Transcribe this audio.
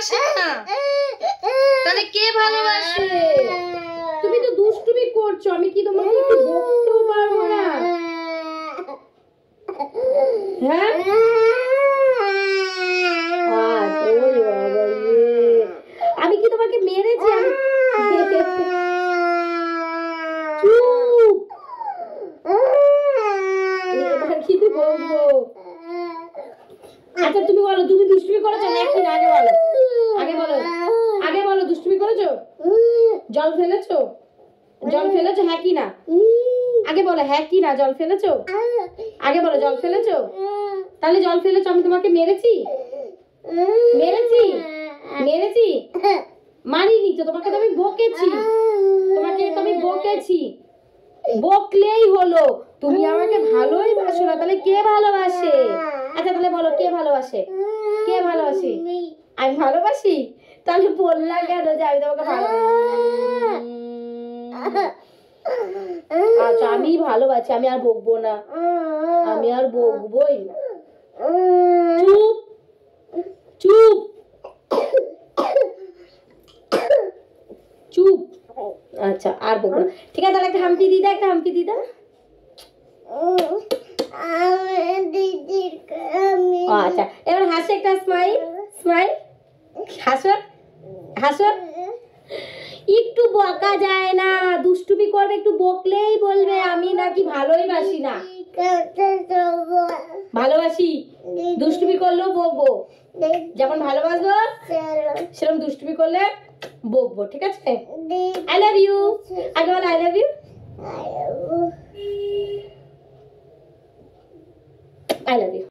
ভালোবাসে না, তাহলে কে ভালোবাসে? তুমি তো দুষ্টুমি করছো, আমি কি তোমাকে একটু বকতেও পারবো না? হ্যাঁ আমি কি তোমাকে মেরেছি? কিন্তু বলবো। আচ্ছা তুমি বলো, তুমি দুষ্টুমি করেছো নাকি না? আগে বলো, আগে বলো, আগে বলো, দুষ্টুমি করেছো? জল ফেলেছো? জল ফেলেছো হ্যাঁ কি না? আগে বলো হ্যাঁ কি না, জল ফেলেছো? আগে বলো জল ফেলেছো? তাহলে জল ফেলেছো, আমি তোমাকে মেরেছি? মেরেছি? মেরেছি? মারিনি তো, তোমাকে তো আমি বকেছি, তোমাকে তো আমি বকেছি। বকলেই হলো, তুমি আমাকে ভালোই বাসো না, তাহলে কে ভালোবাসে? আচ্ছা তাহলে বলো কে ভালোবাসে? কে ভালোবাসি? আমি ভালোবাসি? তাহলে বললা কেন যে আমি তোমাকে ভালোবাসি? আচ্ছা আমি ভালোবাসি, আমি আর বকবো না, আমি আর বকবোই না। চুপ চুপ চুপ। আচ্ছা আর বকবো না, ঠিক আছে। তাহলে একটা হাম্পি দিদা, একটা হাম্পি দিদা। আচ্ছা এবার হাসো, একটা স্মাইল, স্মাইল, হাসো, হাসো। একটু বকা যায় না, দুষ্টুমি করবে, একটু বকলেই বলবে আমি নাকি ভালোই বাসি না। ভালোবাসি, দুষ্টুমি করলেও বকবো, যেমন ভালোবাসবো সেরকম দুষ্টুমি করলে বকবো, ঠিক আছে? আই লাভ ইউ, আগে বল I love you. I love you.